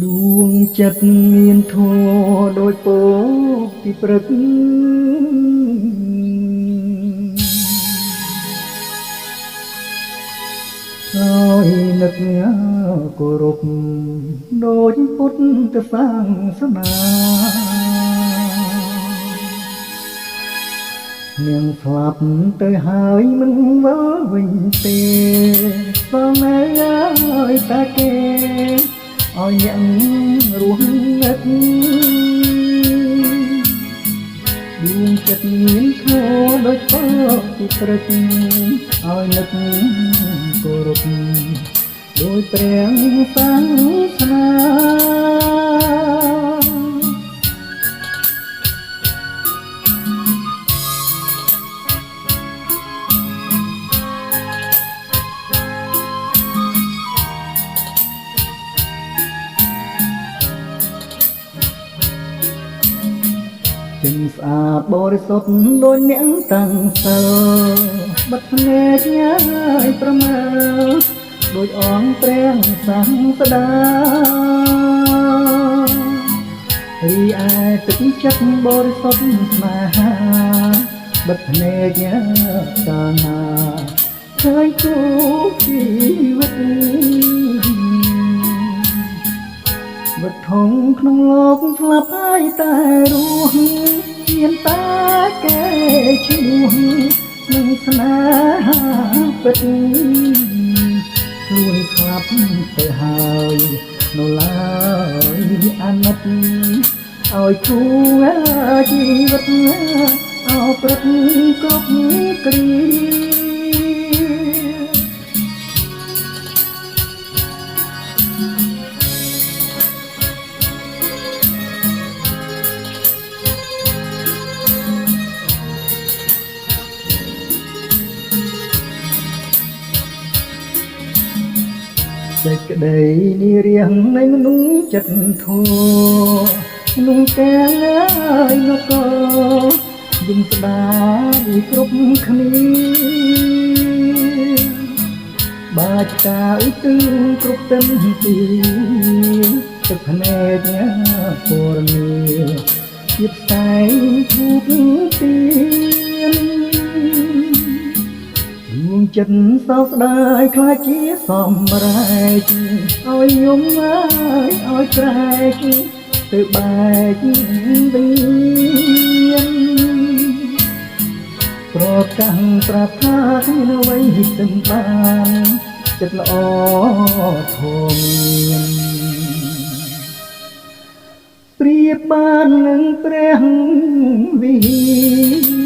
ដួងចិត្តមានធម៌ដូចពោពីព្រឹកហើយនឹកគោរពដូចពុទ្ធសាសនានាងស្លាប់ទៅហើយមិនវិលវិញទេបងអើយតាគេឲ្យអ្នករស់នឹកដួងចិត្តមានធម៌ដូចពោពីព្រឹកឲ្យនឹកគោរពដោយព្រះសាសនាចិត្តស្អាតបរិសុទ្ធដូចអ្នកតាំងសិលបិទភ្នែកញ៉ាយប្រមើដូចអង្គព្រះសាស្តារីឯទឹកចិត្តបរិសុទ្ធស្នេហាបិទភ្នែកញ៉ាយតាណាឃើញគូជីវិតវត្ថុក្នុងលោកស្លាប់ហើយតែរស់មានតែគេឈ្មោះនឹងស្នេហាពិតខ្លួនស្លាប់ទៅហើយនៅឡើយអាណិតឲ្យគូជីវិតអោព្រឹកគ្រប់គ្រាសេចក្តីនិរាងនៃមនុស្សចិត្តធម៌ក្នុងទាំងហើយនគរយំស្ដាយគ្រប់គ្នាបាច់តាឧទ្ទិសគ្រប់ទិនទីទឹកភ្នែកពរនីជាផ្សែងធូបទៀនដួងចិត្តសោកស្ដាយខ្លាចជាសម្រែកឲ្យយំឲ្យក្រែកទៅបែកវិញប្រកាសប្រាប់ថាគ្មានអ្វីទាំងបានចិត្តល្អធម៌មានប្រៀបបាននឹងព្រះវិហារ